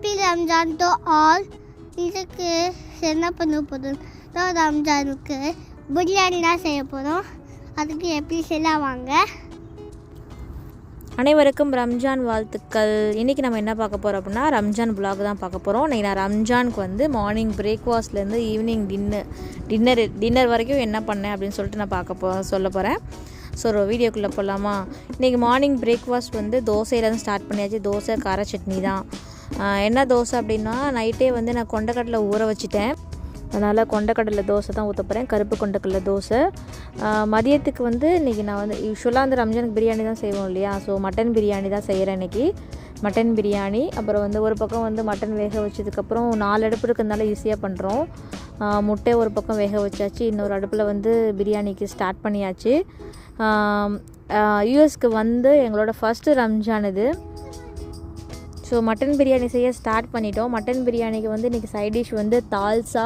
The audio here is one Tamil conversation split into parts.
Happy Ramzan to all. இதுக்கு என்ன பண்ண போகிறோம்? ரம்ஜானுக்கு பிரியாணி தான் செய்ய போகிறோம். அதுக்கு எப்படி செய்யலாம் வாங்க. அனைவருக்கும் ரம்ஜான் வாழ்த்துக்கள். இன்றைக்கி நம்ம என்ன பார்க்க போகிறோம் அப்படின்னா ரம்ஜான் vlog தான் பார்க்க போகிறோம். இன்றைக்கி நான் ரம்ஜானுக்கு வந்து மார்னிங் பிரேக்ஃபாஸ்ட்லேருந்து ஈவினிங் டின்னர் வரைக்கும் என்ன பண்ணேன் அப்படின்னு சொல்லிட்டு நான் சொல்ல போகிறேன். ஸோ ஒரு வீடியோக்குள்ளே போகலாமா? இன்றைக்கி மார்னிங் பிரேக்ஃபாஸ்ட் வந்து தோசையிலேருந்து ஸ்டார்ட் பண்ணியாச்சு. தோசை கார சட்னி தான். என்ன தோசை அப்படின்னா நைட்டே வந்து நான் கொண்டக்கடலை ஊற வச்சுட்டேன். அதனால் கொண்டக்கடலை தோசை தான் ஊற்ற போகிறேன், கருப்பு கொண்டக்கடலை தோசை. மதியத்துக்கு வந்து இன்றைக்கி நான் வந்து யூஸ்வலாக வந்து ரம்ஜானுக்கு பிரியாணி தான் செய்வோம் இல்லையா? ஸோ மட்டன் பிரியாணி தான் செய்கிறேன் இன்றைக்கி. மட்டன் பிரியாணி. அப்புறம் வந்து ஒரு பக்கம் வந்து மட்டன் வேக வச்சதுக்கப்புறம் 4 அடுப்பு இருக்கிறதுனால ஈஸியாக பண்ணுறோம். முட்டை ஒரு பக்கம் வேக வச்சாச்சு, இன்னொரு அடுப்பில் வந்து பிரியாணிக்கு ஸ்டார்ட் பண்ணியாச்சு. யூஎஸ்க்கு வந்து எங்களோட ஃபஸ்ட்டு ரம்ஜான் இது. ஸோ மட்டன் பிரியாணி செய்ய ஸ்டார்ட் பண்ணிட்டோம். மட்டன் பிரியாணிக்கு வந்து இன்றைக்கி சைட் டிஷ் வந்து தால்சா,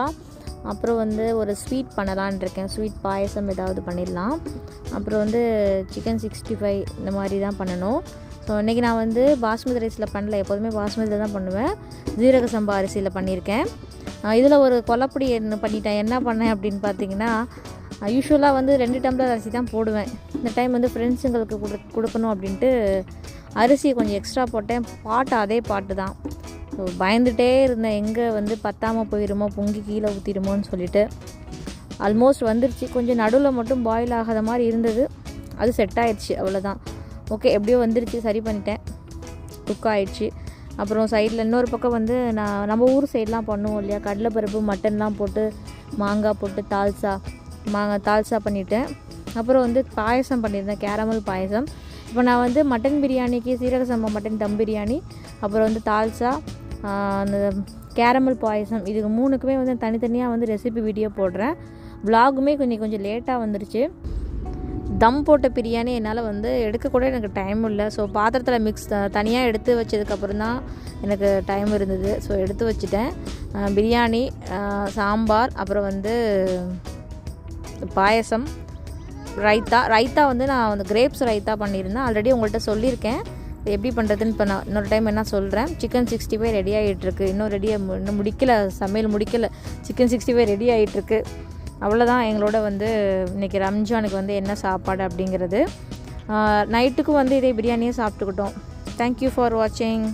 அப்புறம் வந்து ஒரு ஸ்வீட் பண்ணலான்னு இருக்கேன். ஸ்வீட் பாயசம் ஏதாவது பண்ணிடலாம். அப்புறம் வந்து சிக்கன் 65 இந்த மாதிரி தான் பண்ணணும். ஸோ இன்றைக்கி நான் வந்து பாஸ்மதி ரைஸில் பண்ணல, எப்போதுமே பாஸ்மதியில் தான் பண்ணுவேன். ஜீரக சம்பா அரிசியில் பண்ணியிருக்கேன். இதில் ஒரு கொலப்பொடி பண்ணிட்டேன். என்ன பண்ணேன் அப்படின்னு பார்த்தீங்கன்னா, யூஸ்வலாக வந்து 2 டம்ளர் அரிசி தான் போடுவேன். இந்த டைம் வந்து ஃப்ரெண்ட்ஸுங்களுக்கு கொடுக்கணும் அப்படின்ட்டு அரிசியை கொஞ்சம் எக்ஸ்ட்ரா போட்டேன். அதே பாட்டு தான். ஸோ பயந்துகிட்டே இருந்தேன், எங்கே வந்து பத்தாமல் போயிடுமோ, பொங்கி கீழே ஊற்றிடுமோன்னு சொல்லிட்டு. ஆல்மோஸ்ட் வந்துருச்சு. கொஞ்சம் நடுவில் மட்டும் பாயில் ஆகாத மாதிரி இருந்தது, அது செட் ஆகிடுச்சு, அவ்வளோதான். ஓகே, எப்படியோ வந்துருச்சு, சரி பண்ணிட்டேன், குக் ஆகிடுச்சு. அப்புறம் சைடில் இன்னொரு பக்கம் வந்து நம்ம ஊர் சைடெலாம் பண்ணுவோம் இல்லையா, கடலைப்பருப்பு மட்டன்லாம் போட்டு மாங்காய் போட்டு தால்சா பண்ணிவிட்டேன். அப்புறம் வந்து பாயசம் பண்ணியிருந்தேன், கேரமல் பாயசம். இப்போ நான் வந்து மட்டன் பிரியாணிக்கு சீரக சம்பா மட்டன் தம் பிரியாணி, அப்புறம் வந்து தால்சா, அந்த கேரமல் பாயசம், இதுக்கு 3க்குமே வந்து தனித்தனியாக வந்து ரெசிபி வீடியோ போடுறேன். விலாகுமே கொஞ்சம் லேட்டாக வந்துருச்சு. தம் போட்ட பிரியாணி என்னால் வந்து எடுக்கக்கூட எனக்கு டைம் இல்லை. ஸோ பாத்திரத்தில் தனியாக எடுத்து வச்சதுக்கப்புறம் தான் எனக்கு டைம் இருந்தது. ஸோ எடுத்து வச்சுட்டேன். பிரியாணி, சாம்பார், அப்புறம் வந்து பாயசம், ரைத்தா வந்து நான் வந்து கிரேப்ஸ் ரைத்தா பண்ணியிருந்தேன். ஆல்ரெடி உங்கள்கிட்ட சொல்லியிருக்கேன் எப்படி பண்ணுறதுன்னு. இப்போ நான் இன்னொரு டைம் என்ன சொல்கிறேன். சிக்கன் 65 ரெடி ஆகிட்டுருக்கு. இன்னும் முடிக்கலை, சமையல் முடிக்கலை. சிக்கன் 65 ரெடி ஆகிட்டுருக்கு. அவ்வளோதான். எங்களோட வந்து இன்றைக்கி ரம்ஜானுக்கு வந்து என்ன சாப்பாடு அப்படிங்கிறது. நைட்டுக்கும் வந்து இதே பிரியாணியே சாப்பிட்டுக்கிட்டோம். தேங்க்யூ ஃபார் வாட்சிங்.